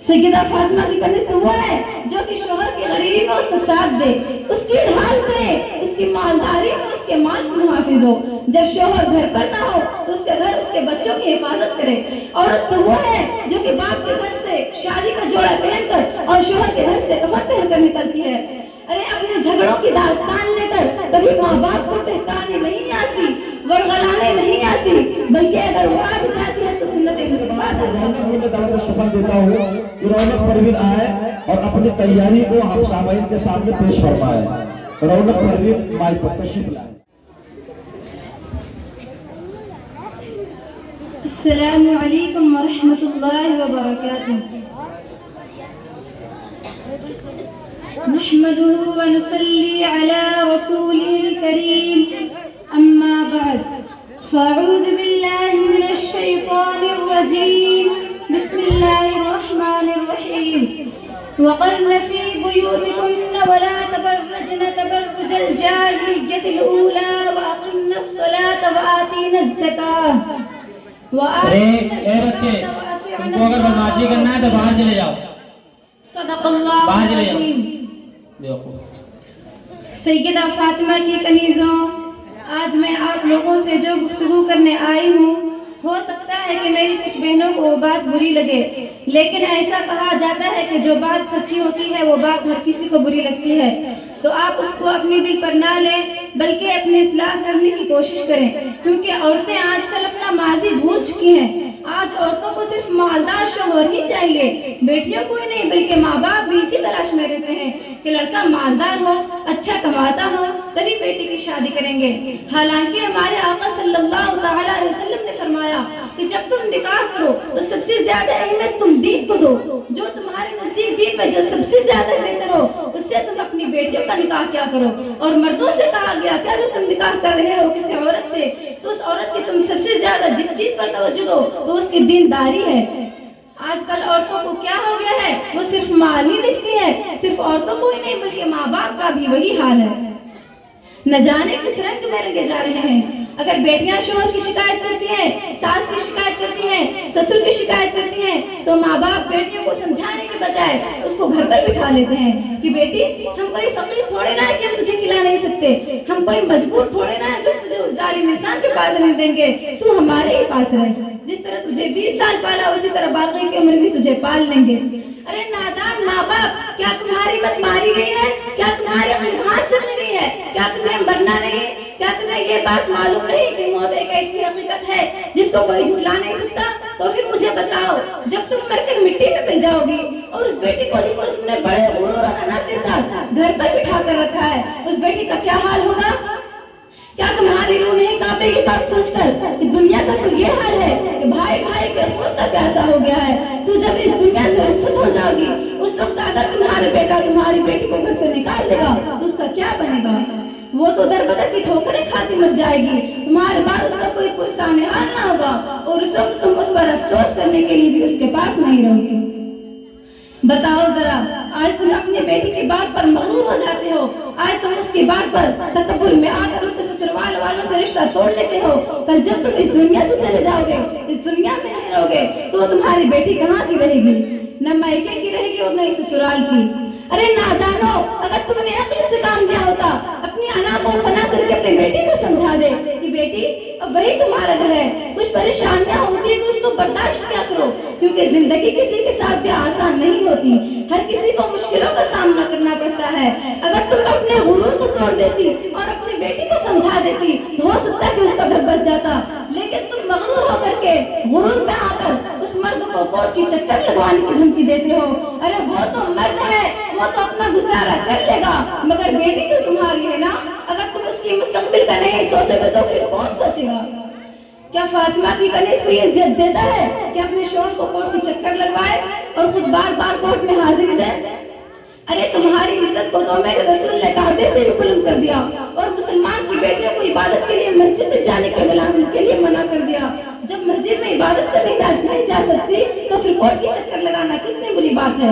سیدہ فاطمہ کی کنیز تو وہ ہے جو کہ شوہر کی غریبی میں اس کا ساتھ دے، اس کی ڈھال کرے، اس کی مالداری میں اس کے مال کو محافظ ہو، جب شوہر گھر پر نہ ہو تو اس کے گھر اس کے بچوں کی حفاظت کرے۔ عورت تو وہ ہے جو کہ باپ کے گھر سے شادی کا جوڑا پہن کر اور شوہر کے گھر سے کفن پہن کر نکلتی ہے۔ ارے اپنے جھگڑوں کی داستان لے کر کبھی ماں باپ کو بہکانے نہیں آتی، ورغلانے نہیں آتی، بلکہ اگر وہ آ بھی جاتی ہے تو سنت دعوت شکر دیتا ہوں کہ رونق پروین آئے اور اپنی تیاری کو ہم سامعین کے سامنے پیش فرمائے۔ رونق پروین مائک پر تشریف لائے۔ السلام علیکم ورحمۃ اللہ وبرکاتہ۔ نحمده ونصلي على رسوله الكريم أما بعد فأعوذ بالله من الشيطان الرجيم بسم الله الرحمن الرحيم وقرن في بيوتكن ولا تبرجن تبرج الجاهلية الأولى وأقمن الصلاة وآتينا الزكاة اے بچے تم کو اگر بدمعاشی کرنا ہے تو باہر چلے جاؤ، صدق اللہ باہر چلے جاؤ۔ العظیم۔ دیکھو سیدہ فاطمہ کی کنیزوں، آج میں آپ لوگوں سے جو گفتگو کرنے آئی ہوں، ہو سکتا ہے کہ میری کچھ بہنوں کو وہ بات بری لگے، لیکن ایسا کہا جاتا ہے کہ جو بات سچی ہوتی ہے وہ بات ہر کسی کو بری لگتی ہے، تو آپ اس کو اپنی دل پر نہ لیں بلکہ اپنی اصلاح کرنے کی کوشش کریں، کیونکہ عورتیں آج کل اپنا ماضی بھول چکی ہیں۔ آج عورتوں کو صرف مالدار شوہر ہی چاہیے، بیٹیوں کو ہی نہیں بلکہ ماں باپ بھی اسی تلاش میں رہتے ہیں کہ لڑکا مالدار ہو، اچھا کماتا ہو، تبھی بیٹی کی شادی کریں گے۔ حالانکہ ہمارے آقا صلی اللہ تعالیٰ علیہ وسلم نے فرمایا کہ جب تم نکاح کرو تو سب سے زیادہ اہمیت تم دین کو دو، جو تمہارے نزدیک دین میں جو سب سے زیادہ بہتر ہو اس سے تم اپنی بیٹیوں کا نکاح کیا کرو۔ اور مردوں سے کہا گیا کہ اگر تم نکاح کر رہے ہو کسی عورت سے تو اس عورت کی تم سب سے زیادہ جس چیز پر توجہ دو تو اس کی دینداری ہے۔ آج کل عورتوں کو کیا ہو گیا ہے، وہ صرف مال ہی دیکھتی ہے، صرف عورتوں کو ہی نہیں بلکہ ماں باپ کا بھی وہی حال ہے، نہ جانے کس رنگ میں رنگے جا رہے ہیں۔ اگر بیٹیاں شوہر کی شکایت کرتی ہیں، ساس کی شکایت کرتی ہیں، سسر کی شکایت کرتی ہیں تو ماں باپ بیٹیوں کو سمجھانے کے بجائے اس کو گھر پر بٹھا لیتے ہیں کہ بیٹی ہم کوئی فقیر تھوڑے نہ ہے کہ ہم تجھے کھلا نہیں سکتے، ہم کوئی مجبور تھوڑے نہ ہے جو تجھے اس ظالم انسان کے پاس رہنے دیں گے، تو ہمارے ہی پاس رہ، جس طرح تجھے 20 سال پالا اسی طرح باقی کی عمر بھی تجھے پال لیں گے۔ ارے نادان ماں باپ، کیا تمہاری مت ماری گئی ہے؟ کیا تمہارے ہاتھ چلنے گئی ہے؟ کیا تمہیں مرنا نہیں؟ کیا تمہیں یہ بات معلوم نہیں کہ موت ایک ایسی حقیقت ہے جس کو کوئی جھٹلا نہیں سکتا؟ تو پھر مجھے بتاؤ، جب تم مر کر مٹی میں مل جاؤ گی اور اس بیٹی کو جس کو تم نے بڑے غرور اور انا کے ساتھ گھر پر بٹھا کر رکھا ہے، اس بیٹی کا کیا حال ہوگا؟ کیا تمہاری روح نہیں کانپے گی بات سوچ کر کہ دنیا کا تو یہ حال ہے کہ بھائی بھائی کے خون کا پیاسا ہو گیا ہے، تو جب اس دنیا سے رخصت ہو جاؤ گی اس وقت اگر تمہارے بیٹا تمہاری بیٹی کو گھر سے نکال دے گا تو اس کا کیا بنے گا؟ وہ تو در بدر کی ٹھوکریں کھاتی مر جائے گی، تمہارے بعد اس کا کوئی پشتانے حال نہ ہوگا اور اس وقت تم اس پر افسوس کرنے کے لیے بھی اس کے پاس نہیں رہو گی۔ بتاؤ ذرا، آج تم اپنی بیٹی کی بات پر مغرور ہو جاتے ہو، آج تم اس کی بات پر تکبر میں آ کر اس کے سسرال والوں سے رشتہ توڑ لیتے ہو، کل جب تم اس دنیا سے چلے جاؤ گے، اس دنیا میں نہیں رہو گے تو تمہاری بیٹی کہاں کی رہے گی؟ نہ مائکے کی رہے گی اور نہ اس سسرال کی۔ ارے نادانو، اگر تم نے عقل سے کام لیا ہوتا، اپنی انا کو فنا کر کے اپنی بیٹی کو سمجھا دے کہ بیٹی اب وہی تمہارا گھر ہے، کچھ پریشانیاں ہوتی ہیں تو اس کو برداشت کیا کرو، کیونکہ زندگی کسی کے ساتھ بھی آسان نہیں ہوتی، ہر کسی کو مشکلوں کا سامنا کرنا پڑتا ہے۔ اگر تم اپنے غرور کو توڑ دیتی اور اپنی بیٹی کو سمجھا دیتی تو ہو سکتا ہے کہ اس کا گھر بچ جاتا، لیکن تم مغرور ہو کر کے غرور میں آ کر اس مرد کو کورٹ کی چکر لگوانے کی دھمکی دیتے ہو۔ ارے وہ تو مرد ہے، وہ تو اپنا گزارا کر لے گا، مگر بیٹی تو تمہاری ہے نا، اگر تم اس کی مستقبل کا نہیں سوچو گے تو پھر کون سوچے گا؟ کیا فاطمہ کی کنیز کو یہ عزت دیتا ہے کہ اپنے شوہر کو کورٹ کی چکر لگوائے اور خود بار بار کورٹ میں حاضری دے؟ ارے تمہاری عزت کو تو میرے رسول نے کعبے سے بھی بلند کر دیا اور مسلمان کی بیٹیوں کو عبادت کے لیے مسجد میں جانے کے لیے منع کر دیا۔ جب مسجد میں عبادت کرنے نہیں جا سکتی تو پھر کورٹ کی چکر لگانا کتنی بری بات ہے۔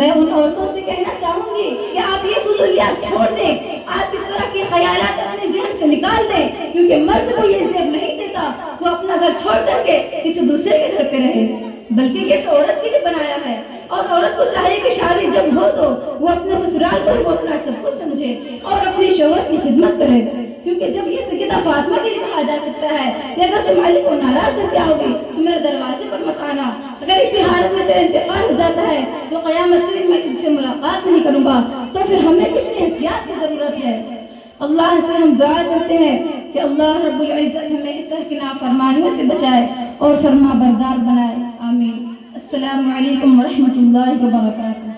میں ان عورتوں سے کہنا چاہوں گی کہ آپ یہ فضولیات چھوڑ دیں، آپ اس طرح کے خیالات اپنے ذہن سے نکال دیں، کیونکہ مرد کو یہ زیب نہیں دیتا وہ اپنا گھر چھوڑ کر کے کسی دوسرے کے گھر پہ رہے، بلکہ یہ تو عورت کے لیے بنایا ہے، اور عورت کو چاہیے کہ شادی جب ہو تو وہ اپنے سسرال پر وہ اپنا سب کچھ سمجھے اور اپنی شوہر کی خدمت کرے، کیونکہ جب یہ سیدہ فاطمہ کے لیے کہا جا سکتا ہے کہ اگر تم علی کو ناراض کر کے آؤ گی تو میرے دروازے پر مت آنا، اگر اسی حالت میں تیرا انتقال ہو جاتا ہے تو قیامت کے دن میں تم سے ملاقات نہیں کروں گا، تو پھر ہمیں کتنی احتیاط کی ضرورت ہے۔ اللہ سے ہم دعا کرتے ہیں کہ اللہ رب العزت ہمیں اس طرح کی نافرمانیوں سے بچائے اور فرما بردار بنائے، آمین۔ السلام علیکم ورحمۃ اللہ وبرکاتہ۔